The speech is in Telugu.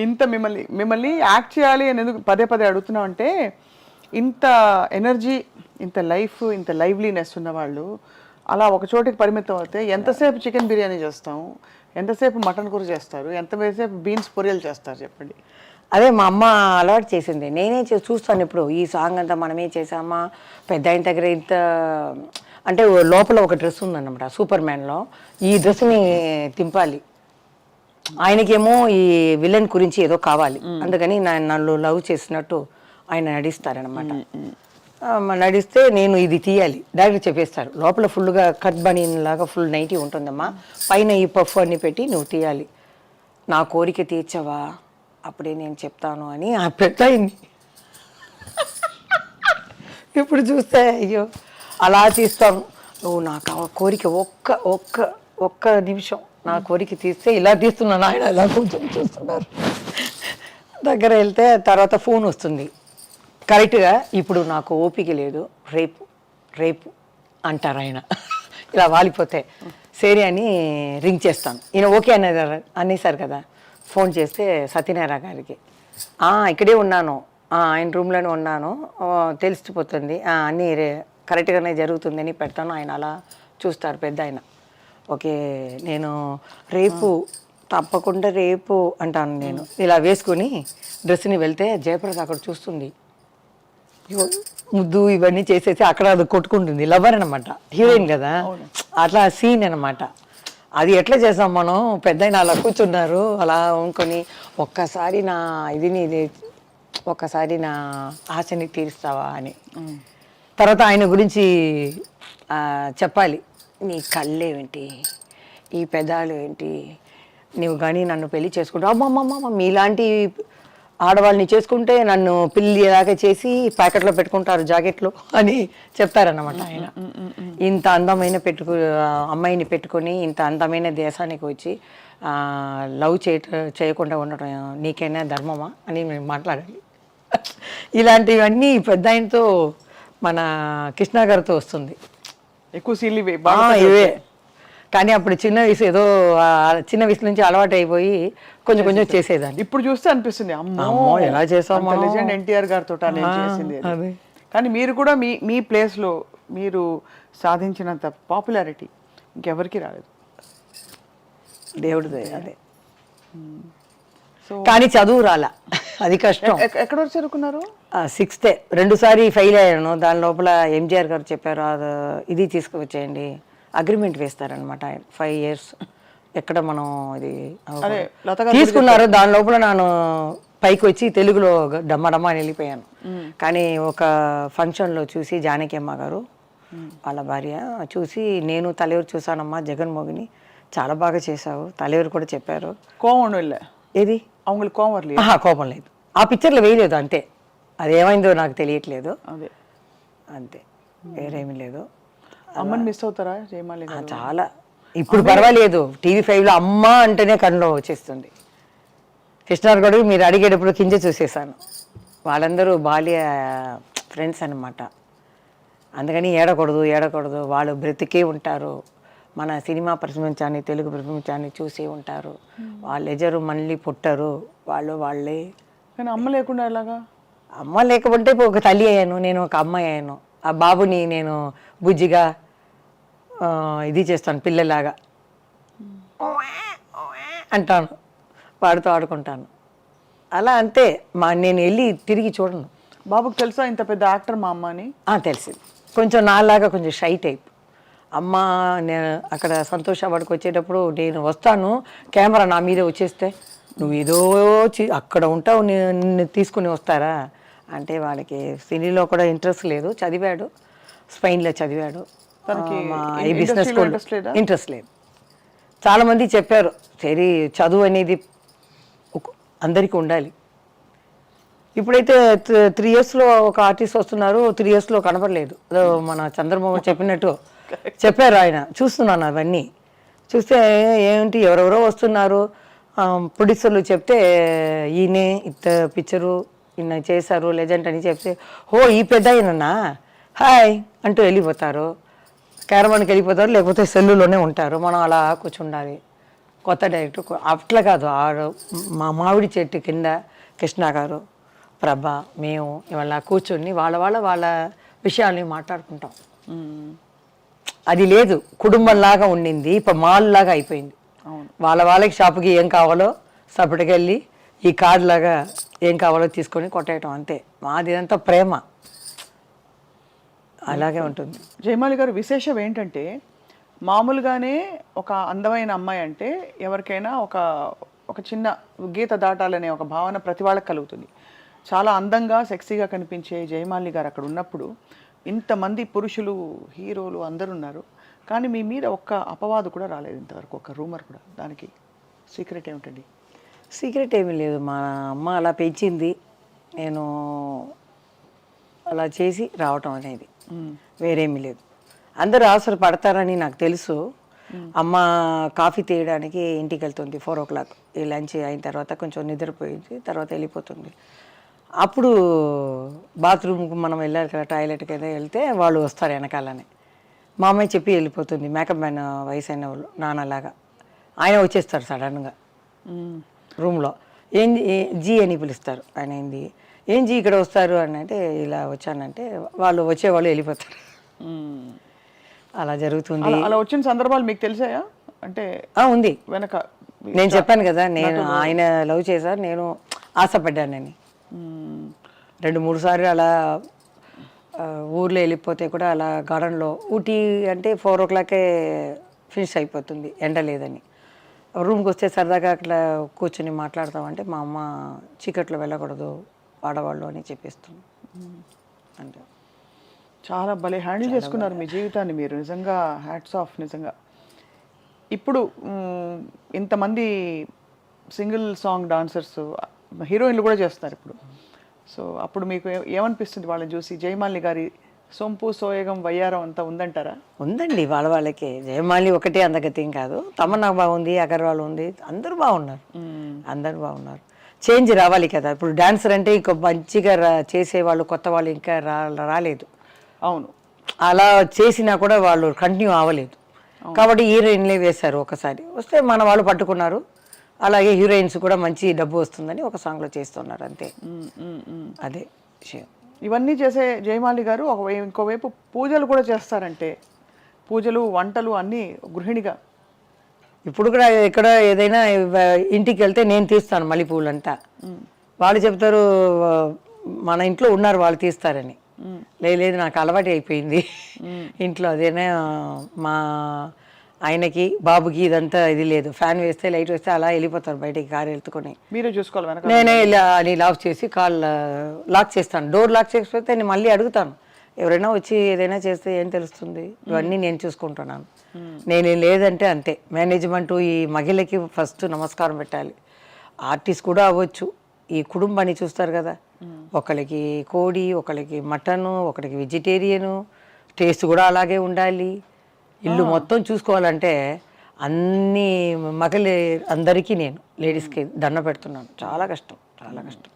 ఇంత మిమ్మల్ని యాక్ట్ చేయాలి అని ఎందుకు పదే పదే అడుగుతున్నాం అంటే, ఇంత ఎనర్జీ, ఇంత లైఫ్, ఇంత లైవ్లీనెస్ ఉన్న వాళ్ళు అలా ఒక చోటికి పరిమితం అవుతే ఎంతసేపు చికెన్ బిర్యానీ చేస్తాం, ఎంతసేపు మటన్ కూర చేస్తారు, ఎంతసేపు బీన్స్ పొరియలు చేస్తారు చెప్పండి. అదే మా అమ్మ అలవాటు చేసింది. నేనే చూస్తాను ఇప్పుడు ఈ సాంగ్ అంతా మనమే చేసామా, పెద్ద ఆయన దగ్గర ఇంత అంటే లోపల ఒక డ్రెస్ ఉందన్నమాట సూపర్ మ్యాన్లో, ఈ డ్రెస్ని తింపాలి. ఆయనకేమో ఈ విలన్ గురించి ఏదో కావాలి, అందుకని నన్ను లవ్ చేసినట్టు ఆయన నడిస్తారనమాట. నడిస్తే నేను ఇది తీయాలి, డైరెక్ట్ చెప్పేస్తారు. లోపల ఫుల్గా కట్ బనీన్ లాగా ఫుల్ నైటీ ఉంటుందమ్మా, పైన ఈ పఫ్ అన్ని పెట్టి నువ్వు తీయాలి, నా కోరిక తీర్చవా అప్పుడే నేను చెప్తాను అని ఆ పెట్టయింది. ఇప్పుడు చూస్తే అయ్యో అలా తీస్తాను, నువ్వు నాకు ఆ కోరిక ఒక్క ఒక్క ఒక్క నిమిషం నా కోరిక తీస్తే ఇలా తీస్తున్నాను, ఆయన ఇలా కొంచెం చూస్తున్నారు. దగ్గర వెళ్తే తర్వాత ఫోన్ వస్తుంది కరెక్ట్గా, ఇప్పుడు నాకు ఓపిక లేదు, రేపు రేపు అంటారు ఆయన. ఇలా వాలిపోతే సరే అని రింగ్ చేస్తాను. ఈయన ఓకే అనేసారు కదా. ఫోన్ చేస్తే సత్యనారాయణ గారికి, ఇక్కడే ఉన్నాను, ఆయన రూమ్లోనే ఉన్నాను, తెలిసిపోతుంది, అన్నీ కరెక్ట్గానే జరుగుతుందని పెడతాను. ఆయన అలా చూస్తారు పెద్ద ఆయన. ఓకే నేను రేపు తప్పకుండా రేపు అంటాను. నేను ఇలా వేసుకొని డ్రెస్ని వెళ్తే జయప్రద అక్కడ చూస్తుంది, ముద్దు ఇవన్నీ చేసేసి అక్కడ అది కొట్టుకుంటుంది. లవర్ అనమాట, హీరోయిన్ కదా, అట్లా సీన్ అనమాట. అది ఎట్లా చేసాం మనం, పెద్ద అలా కూర్చున్నారు అలా అనుకొని, ఒక్కసారి నా ఒక్కసారి నా ఆశని తీరుస్తావా అని. తర్వాత ఆయన గురించి చెప్పాలి, నీ కళ్ళేంటి, ఈ పెదాలు ఏంటి, నువ్వు కానీ నన్ను పెళ్లి చేసుకుంటావు, అమ్మమ్మమ్మ మీలాంటి ఆడవాళ్ళని చేసుకుంటే నన్ను పిల్లి దాకా చేసి ప్యాకెట్లో పెట్టుకుంటారు జాకెట్లు అని చెప్తారన్నమాట ఆయన. ఇంత అందమైన అమ్మాయిని పెట్టుకొని ఇంత అందమైన దేశానికి వచ్చి లవ్ చేయకుండా ఉండటం నీకైనా ధర్మమా అని మేము మాట్లాడాలి. ఇలాంటివన్నీ పెద్ద ఆయనతో మన కృష్ణ గారితో వస్తుంది ఎక్కువ సీన్లు ఇవే. కానీ అప్పుడు చిన్న వయసు ఏదో చిన్న వయసు నుంచి అలవాటు అయిపోయి కొంచెం కొంచెం చేసేదాన్ని. ఇప్పుడు చూస్తే అనిపిస్తుంది అమ్మో ఎలా చేసాము, లెజెండ్ ఎన్టీఆర్ గారితో చేసింది. కానీ మీరు కూడా మీ ప్లేస్లో మీరు సాధించినంత పాపులారిటీ ఇంకెవరికి రాలేదు, దేవుడిదే. అదే కానీ చదువు రాలా, అది కష్టం. ఎక్కడ వరకు చదువుకున్నారు? 6th 2సారి ఫెయిల్ అయ్యాను. దాని లోపల ఎంజిఆర్ గారు చెప్పారు, ఇది తీసుకువచ్చేయండి, అగ్రిమెంట్ వేస్తారనమాట 5 years. ఎక్కడ మనం ఇది తీసుకున్నారు. దాని లోపల నేను పైకి వచ్చి తెలుగులో డమ్మడమ్మ అని వెళ్ళిపోయాను. కానీ ఒక ఫంక్షన్లో చూసి జానకి అమ్మ గారు వాళ్ళ భార్య చూసి, నేను తలెవరు చూసానమ్మా జగన్మోహిని, చాలా బాగా చేశావు, తలెవరు కూడా చెప్పారు. కోవం వెళ్ళా ఏది అవங்களுக்கு కోపం లేదు, ఆ పిక్చర్లో వేయలేదు అంతే. అది ఏమైందో నాకు తెలియట్లేదు, అదే అంతే, వేరేమీ లేదు. అమ్మని మిస్ అవుతారా జయమాలి? చాలా. ఇప్పుడు పర్వాలేదు, TV5లో అమ్మ అంటేనే కన్నులో వచ్చేస్తుంది. కృష్ణార్ గడు మీరు అడిగేటప్పుడు కింద చూసేసాను, వాళ్ళందరూ బాల్య ఫ్రెండ్స్ అనమాట. అందుకని ఏడకూడదు, వాళ్ళు బ్రతికే ఉంటారు, మన సినిమా ప్రపంచాన్ని తెలుగు ప్రపంచాన్ని చూసి ఉంటారు, వాళ్ళు ఎజరు మళ్ళీ పుట్టరు, వాళ్ళే. కానీ అమ్మ లేకుండా ఎలాగా? అమ్మ లేకపోతే ఒక తల్లి అయ్యాను, నేను ఒక అమ్మాయి అయ్యాను. ఆ బాబుని నేను బుజ్జిగా ఇది చేస్తాను, పిల్లలాగా అంటాను, వాడితో ఆడుకుంటాను, అలా అంతే. నేను వెళ్ళి తిరిగి చూడను. బాబుకి తెలుసా ఇంత పెద్ద యాక్టర్ మా అమ్మ అని? తెలిసింది. కొంచెం నాలాగా కొంచెం షై టైప్. అమ్మ నేను అక్కడ సంతోష వాడికి వచ్చేటప్పుడు నేను వస్తాను, కెమెరా నా మీద వచ్చేస్తే నువ్వు ఏదో అక్కడ ఉంటావు, నిన్ను తీసుకుని వస్తారా అంటే, వాళ్ళకి సినీలో కూడా ఇంట్రెస్ట్ లేదు. చదివాడు, స్పెయిన్లో చదివాడు, ఈ బిజినెస్ ఇంట్రెస్ట్ లేదు. చాలామంది చెప్పారు, సరే చదువు అనేది అందరికీ ఉండాలి. ఇప్పుడైతే 3 yearsలో ఒక ఆర్టిస్ట్ వస్తున్నారు, 3 yearsలో కనపడలేదు. మన చంద్రబాబు చెప్పినట్టు చెప్పారు ఆయన. చూస్తున్నాను అవన్నీ చూస్తే ఏంటి ఎవరెవరో వస్తున్నారు, ప్రొడ్యూసర్లు చెప్తే ఈయనే ఇంత పిక్చరు ఈయన చేశారు లెజెండ్ అని చెప్తే, ఈ పెద్ద అయినన్నా హాయ్ అంటూ వెళ్ళిపోతారు, క్యారవాన్కి వెళ్ళిపోతారు, లేకపోతే సెల్లులోనే ఉంటారు. మనం అలా కూర్చుండాలి. కొత్త డైరెక్టర్ అట్లా కాదు మా మామిడి చెట్టు కింద కృష్ణ గారు, ప్రభ, మేము ఇవాళ కూర్చొని వాళ్ళ విషయాల్ని మాట్లాడుకుంటాం. అది లేదు, కుటుంబంలాగా ఉండింది, ఇప్పుడు మాల్ లాగా అయిపోయింది. వాళ్ళకి షాపుకి ఏం కావాలో సపరేట్గా వెళ్ళి ఈ కార్డు లాగా ఏం కావాలో తీసుకొని కొట్టేయటం అంతే. మాది అంతా ప్రేమ, అలాగే ఉంటుంది. జయమాలి గారు, విశేషం ఏంటంటే మామూలుగానే ఒక అందమైన అమ్మాయి అంటే ఎవరికైనా ఒక చిన్న గీత దాటాలనే ఒక భావన ప్రతి వాళ్ళకి కలుగుతుంది. చాలా అందంగా సెక్సీగా కనిపించే జయమాలి గారు అక్కడ ఉన్నప్పుడు ఇంతమంది పురుషులు హీరోలు అందరు ఉన్నారు, కానీ మీ మీద ఒక్క అపవాదు కూడా రాలేదు ఇంతవరకు, ఒక రూమర్ కూడా. దానికి సీక్రెట్ ఏమిటండి? సీక్రెట్ ఏమీ లేదు, మా అమ్మ అలా పెంచింది, నేను అలా చేసి రావటం అనేది, వేరేమీ లేదు. అందరూ అవసరం పడతారని నాకు తెలుసు. అమ్మ కాఫీ తీయడానికి ఇంటికి వెళ్తుంది 4 o'clock, ఈ లంచ్ అయిన తర్వాత కొంచెం నిద్రపోయింది, తర్వాత వెళ్ళిపోతుంది. అప్పుడు బాత్రూమ్కి మనం వెళ్ళాలి కదా, టాయిలెట్కి ఏదో వెళ్తే వాళ్ళు వస్తారు వెనకాలనే. మా అమ్మాయి చెప్పి వెళ్ళిపోతుంది, మేకప్ మ్యాన్ వయసు అయిన వాళ్ళు నాన్నలాగా. ఆయన వచ్చేస్తారు సడన్గా రూమ్లో. జీ అని పిలుస్తారు ఆయన. ఏం జీ ఇక్కడ వస్తారు అని అంటే, ఇలా వచ్చానంటే వాళ్ళు వచ్చేవాళ్ళు వెళ్ళిపోతారు. అలా జరుగుతుంది. అలా వచ్చిన సందర్భాలు మీకు తెలిసాయా? అంటే ఉంది వెనక. నేను చెప్పాను కదా, నేను ఆయన లవ్ చేశారు, నేను ఆశపడ్డానని. 2-3 సార్లు అలా ఊర్లో వెళ్ళిపోతే కూడా అలా గార్డెన్లో, ఊటీ అంటే 4 o'clock ఫినిష్ అయిపోతుంది, ఎండ లేదని. రూమ్కి వస్తే సరదాగా అట్లా కూర్చొని మాట్లాడతామంటే మా అమ్మ చీకట్లో వెళ్ళకూడదు ఆడవాళ్ళు అని చెప్పేస్తుంది. అంటే చాలా భలే హ్యాండిల్ చేసుకున్నారు మీ జీవితాన్ని మీరు, నిజంగా హ్యాట్స్ ఆఫ్. నిజంగా ఇప్పుడు ఇంతమంది సింగిల్ సాంగ్ డాన్సర్స్, హీరోయిన్లు కూడా చేస్తున్నారు ఇప్పుడు. సో అప్పుడు మీకు ఏమనిపిస్తుంది వాళ్ళని చూసి? జయమాలిని గారి సొంపు సోయగం వయ్యారం అంతా ఉందంటారా? ఉందండి, వాళ్ళకే. జయమాలి ఒకటే అందగతి ఏం కాదు, తమన్నా బాగుంది, అగర్వాల్ ఉంది, అందరూ బాగున్నారు. అందరూ బాగున్నారు. చేంజ్ రావాలి కదా. ఇప్పుడు డాన్సర్ అంటే ఇంకో మంచిగా చేసేవాళ్ళు కొత్త వాళ్ళు ఇంకా రాలేదు. అవును, అలా చేసినా కూడా వాళ్ళు కంటిన్యూ అవ్వలేదు. కాబట్టి హీరోయిన్లే వేశారు, ఒకసారి వస్తే మన వాళ్ళు పట్టుకున్నారు. అలాగే హీరోయిన్స్ కూడా మంచి డబ్బు వస్తుందని ఒక సాంగ్లో చేస్తున్నారు, అంతే. అదే విషయం. ఇవన్నీ చేసే జయమాలి గారు ఇంకోవైపు పూజలు కూడా చేస్తారంటే, పూజలు వంటలు అన్నీ గృహిణిగా. ఇప్పుడు కూడా ఎక్కడ ఏదైనా ఇంటికి వెళ్తే నేను తీస్తాను మల్లెపూలంతా. వాళ్ళు చెప్తారు మన ఇంట్లో ఉన్నారు వాళ్ళు తీస్తారని. లేదు నాకు అలవాటు అయిపోయింది ఇంట్లో. అదేనా మా ఆయనకి బాబుకి ఇదంతా ఇది లేదు, ఫ్యాన్ వేస్తే లైట్ వేస్తే అలా వెళ్ళిపోతారు బయటికి, కారు వెళ్తుకొని. మీరే చూసుకోవాలి. నేనే అని లాక్ చేసి కాల్ లాక్ చేస్తాను. డోర్ లాక్ చేసిపోతే నేను మళ్ళీ అడుగుతాను, ఎవరైనా వచ్చి ఏదైనా చేస్తే ఏం తెలుస్తుంది, ఇవన్నీ నేను చూసుకుంటున్నాను. నేను లేదంటే అంతే. మేనేజ్మెంటు ఈ మహిళకి ఫస్ట్ నమస్కారం పెట్టాలి. ఆర్టిస్ట్ కూడా అవ్వచ్చు, ఈ కుటుంబాన్ని చూస్తారు కదా, ఒకరికి కోడి, ఒకరికి మటను, ఒకరికి వెజిటేరియను, టేస్ట్ కూడా అలాగే ఉండాలి. ఇల్లు మొత్తం చూసుకోవాలంటే అన్ని మగలి అందరికీ నేను లేడీస్కి దండ పెడుతున్నాను. చాలా కష్టం, చాలా కష్టం.